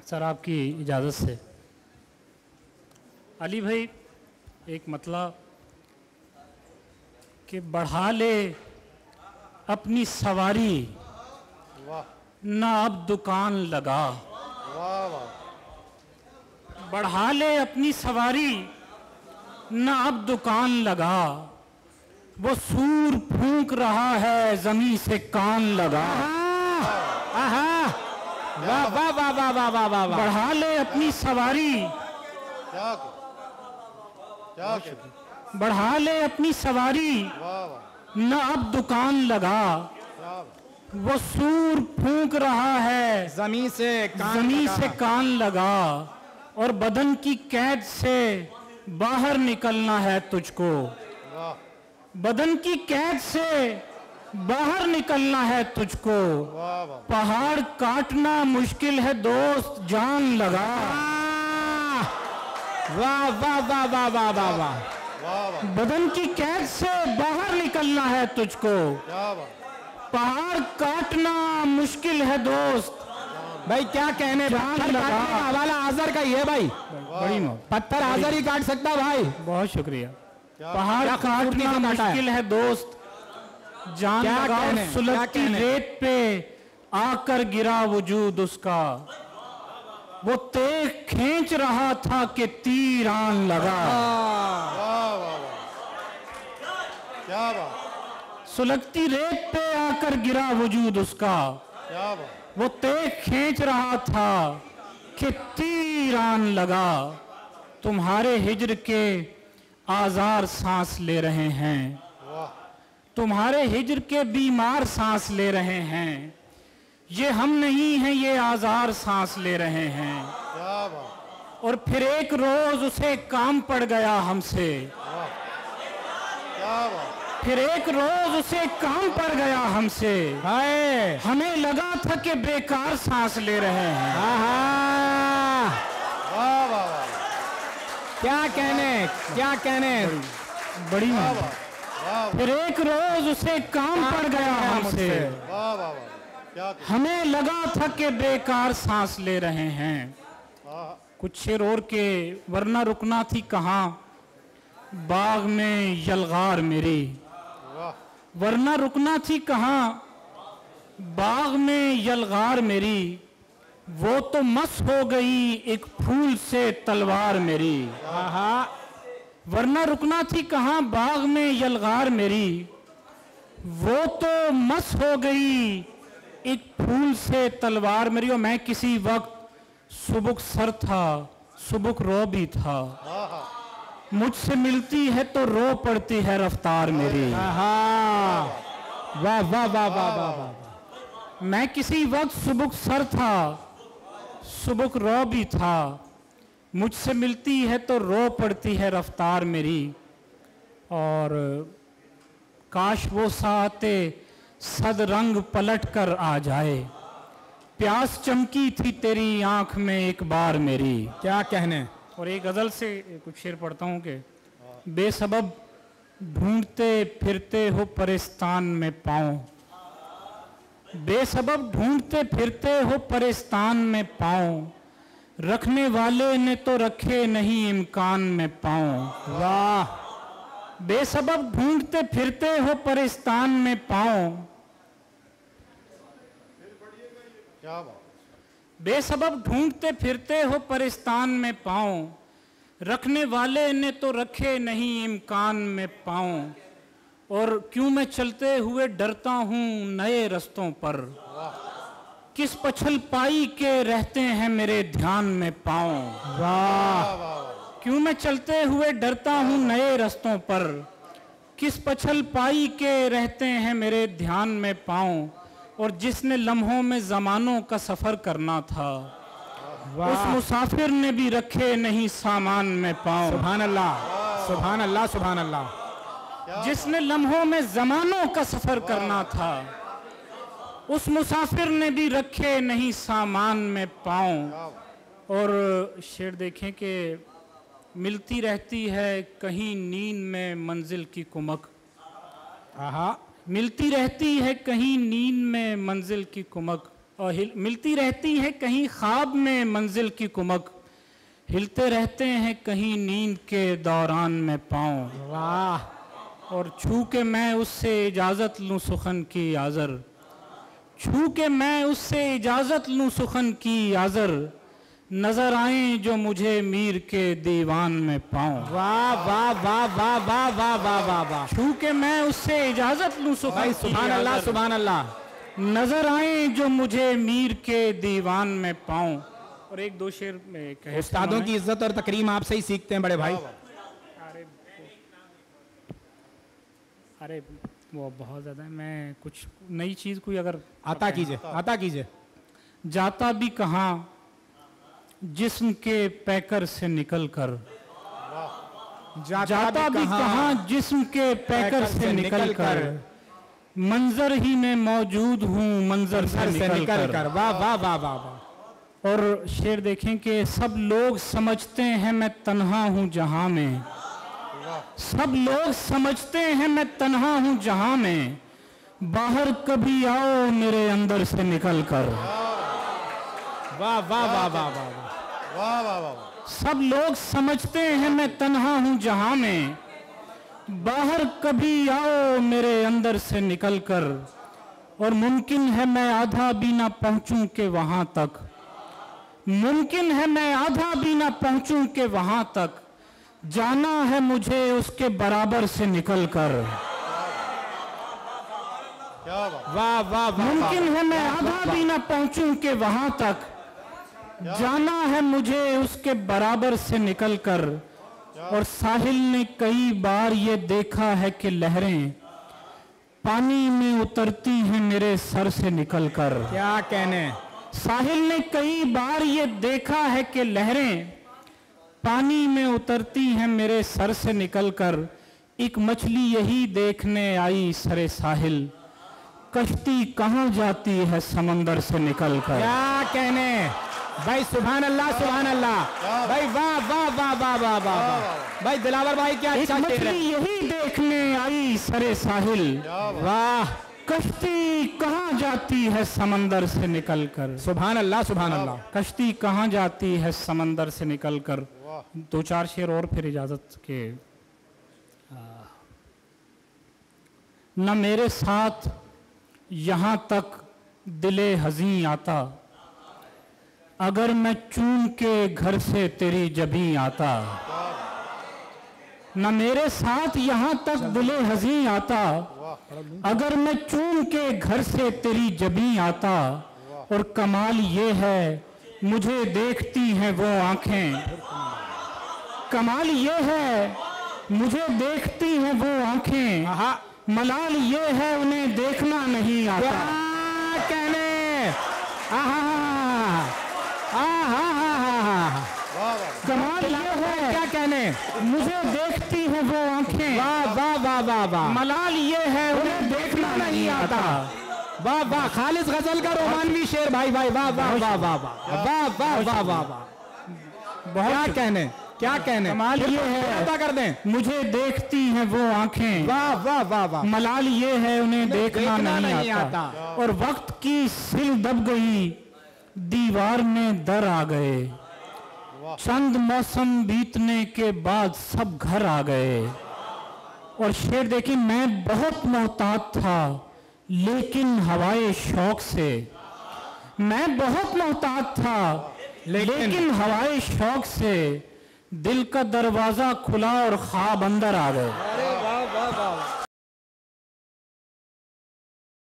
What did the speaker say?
Sir आपकी इजाज़त से अली भाई एक मतलब कि बढ़ा ले अपनी सवारी ना अब दुकान लगा। वाह वाह। बढ़ा ले अपनी सवारी ना अब दुकान लगा। वो सूर फूंक रहा है जमीन से कान लगा। वाह वाह वाह वाह वाह वाह वाह वाह। बढ़ा ले अपनी सवारी, क्या बढ़ा ले अपनी सवारी वाह वाह। न अब दुकान लगा। वो सूर फूंक रहा है जमीन से कान लगा। और बदन की कैद से बाहर निकलना है तुझको। बदन की कैद से बाहर निकलना है तुझको। पहाड़ काटना मुश्किल है दोस्त जान लगा। वाह वाह वाह वाह वाह वाह वाह। बदन की कैद से बाहर निकलना है तुझको। पहाड़ काटना मुश्किल है दोस्त। भाई क्या कहने, पत्थर काटने का हवाला आजर का ही है भाई। बड़ी मौत, पत्थर आजर ही काट सकता भाई। बहुत शुक्रिया। पहाड़ काटना मुश्किल है दोस्त जान लगा। सुलगती रेत पे आकर गिरा वजूद उसका। वो तेज खींच रहा था कि तीर आन लगा। क्या बात। सुलगती रेत पे आकर गिरा वजूद उसका। क्या बात। वो तेज खींच रहा था कि तीर आन लगा। तुम्हारे हिज्र के आजार सांस ले रहे हैं। तुम्हारे हिज्र के बीमार सांस ले रहे हैं। ये हम नहीं हैं, ये आजार सांस ले रहे हैं। क्या बात। और फिर एक रोज उसे काम पड़ गया हमसे। क्या बात। फिर एक रोज उसे काम पड़ गया हमसे। हाय हमें लगा था कि बेकार सांस ले रहे हैं। वाह वाह वाह। क्या कहने बड़ी बात। फिर एक रोज उसे काम पड़ गया हमसे। वाह वाह वाह। क्या हमें लगा था कि बेकार सांस ले रहे हैं। कुछ शेर और के, वरना रुकना थी कहाँ बाग में यलगार मेरी। वरना रुकना थी कहाँ बाग में यलगार मेरी। वो तो मस हो गई एक फूल से तलवार मेरी। वरना रुकना थी कहाँ बाग में यलगार मेरी। वो तो मस हो गई एक फूल से तलवार मेरी। और मैं किसी वक्त सुबुक सर था, सुबुक रो भी था। मुझसे मिलती है तो रो पड़ती है रफ्तार मेरी। वाह वाह वाह वाह वाह। मैं किसी वक्त सुबुक सर था, सुबुक रो भी था। मुझसे मिलती है तो रो पड़ती है रफ्तार मेरी। और काश वो साते सद रंग पलट कर आ जाए। प्यास चमकी थी तेरी आंख में एक बार मेरी। क्या कहने। और एक गजल से कुछ शेर पढ़ता हूँ कि बेसबब ढूंढते फिरते हो परिस्तान में पाँव। बेसबब ढूंढते फिरते हो परिस्तान में पाँव। रखने वाले ने तो रखे नहीं इम्कान में पाँव। वाह। बेसबब ढूंढते फिरते हो परिस्तान में पाँव। क्या बात। बेसबब ढूंढते फिरते हो परिस्तान में पाँव। रखने वाले ने तो रखे नहीं इम्कान में पाँव। और क्यों मैं चलते हुए डरता हूँ नए रस्तों पर। किस पछल पाई के रहते हैं मेरे ध्यान में पाँव। वाह। क्यों मैं चलते हुए डरता हूँ नए रस्तों पर। किस पछल पाई के रहते हैं मेरे ध्यान में पाँव। और जिसने लम्हों में ज़मानों का सफ़र करना था, उस मुसाफिर ने भी रखे नहीं सामान में पाँव। सुभान अल्लाह सुभान अल्लाह सुभान अल्लाह। जिसने लम्हों में ज़मानों का सफ़र करना था, उस मुसाफिर ने भी रखे नहीं सामान में पाँव। और शेर देखें कि मिलती रहती है कहीं नींद में मंजिल की कुमक। आहा। मिलती रहती है कहीं नींद में मंजिल की कुमक। और मिलती रहती है कहीं ख्वाब में मंजिल की कुमक, हिलते रहते हैं कहीं नींद के दौरान में पाँव। वाह। और छू के मैं उससे इजाज़त लूँ सुखन की आज़र, छू के मैं उससे इजाज़त लूँ सुखन की आज़र, नजर आए जो मुझे मीर के दीवान में पाऊं। वाह वाह वाह वाह वाह वाह वाह वाह वाह। छू के मैं उससे इजाजत लूं भाई सुभान अल्लाह सुभान अल्लाह। नजर आए जो मुझे मीर के दीवान में पाऊं। और एक दो शेर में कहे उस्तादों की इज्जत और तकरीम आपसे ही सीखते हैं बड़े भाई। अरे वो बहुत ज्यादा है, मैं कुछ नई चीज कोई अगर आता कीजिए। जाता भी कहाँ जिस्म के पैकर से निकलकर, जाता भी कहाँ जिस्म के पैकर से निकलकर, मंजर ही में मौजूद हूँ मंजर से निकलकर। वाह वाह वाह वाह वाह। और शेर देखें कि सब लोग समझते हैं मैं तन्हा हूँ जहां में, सब लोग समझते हैं मैं तन्हा हूँ जहां में, बाहर कभी आओ मेरे अंदर से निकल कर। वाह वाह वाह वाह वाह वाह वाह वाह। सब लोग समझते हैं मैं तन्हा हूँ जहां में, बाहर कभी आओ मेरे अंदर से निकल कर। और मुमकिन है मैं आधा भी ना पहुंचूं के वहां तक, मुमकिन है मैं आधा भी ना पहुंचूं के वहां तक, जाना है मुझे उसके बराबर से निकल कर। वाह वाह। मुमकिन है मैं आधा भी ना पहुंचूं के वहां तक, जाना है मुझे उसके बराबर से निकलकर। और साहिल ने कई बार ये देखा है कि लहरें पानी में उतरती हैं मेरे सर से निकलकर। क्या कहने। साहिल ने कई बार ये देखा है कि लहरें पानी में उतरती हैं मेरे सर से निकलकर। एक मछली यही देखने आई सरे साहिल, कश्ती कहाँ जाती है समंदर से निकलकर। क्या कहने भाई सुभान अल्लाह सुभान अल्लाह भाई। वाह वाह वाह वाह वाह वाह भाई दिलावर भाई क्या अच्छा शेर है। मछली यही देखने आई सरे साहिल, वाह कश्ती कहाँ जाती है समंदर से निकलकर। सुभान अल्लाह सुभान अल्लाह। कश्ती कहाँ जाती है समंदर से निकलकर। दो चार शेर और फिर इजाजत के। न मेरे साथ यहाँ तक दिले हज़ीं आता, अगर मैं चूम के घर से तेरी जबीं आता। न मेरे साथ यहाँ तक दिले हज़ीं आता, अगर मैं चूम के घर से तेरी जबीं आता। और कमाल ये है मुझे देखती हैं वो आंखें, कमाल ये है मुझे देखती हैं वो आंखें, मलाल ये है उन्हें देखना नहीं आता। क्या कहने। कमाल ये है क्या कहने। मुझे देखती हैं वो आंखें, वाह वाह वाह वाह वाह। मलाल ये है उन्हें देखना नहीं आता। वाह वाह। खालिद गजल का रोमानवी शेर भाई भाई। वाह वाह वाह वाह वाह वाह वाह वाह वाह वाह। क्या कहने क्या कहने। कमाल ये है पता कर दें, मुझे देखती हैं वो आंखें, वाह वाह वाह वाह। मलाल ये है उन्हें देखना नहीं आता। और वक्त की सिल दब गई दीवार में दर आ गए, चंद मौसम बीतने के बाद सब घर आ गए। और शेर देखिए, मैं बहुत मोहतात था लेकिन हवाए शौक से, मैं बहुत मोहतात था लेकिन हवाए शौक से, दिल का दरवाजा खुला और ख्वाब अंदर आ गए। अरे वाह वाह वाह।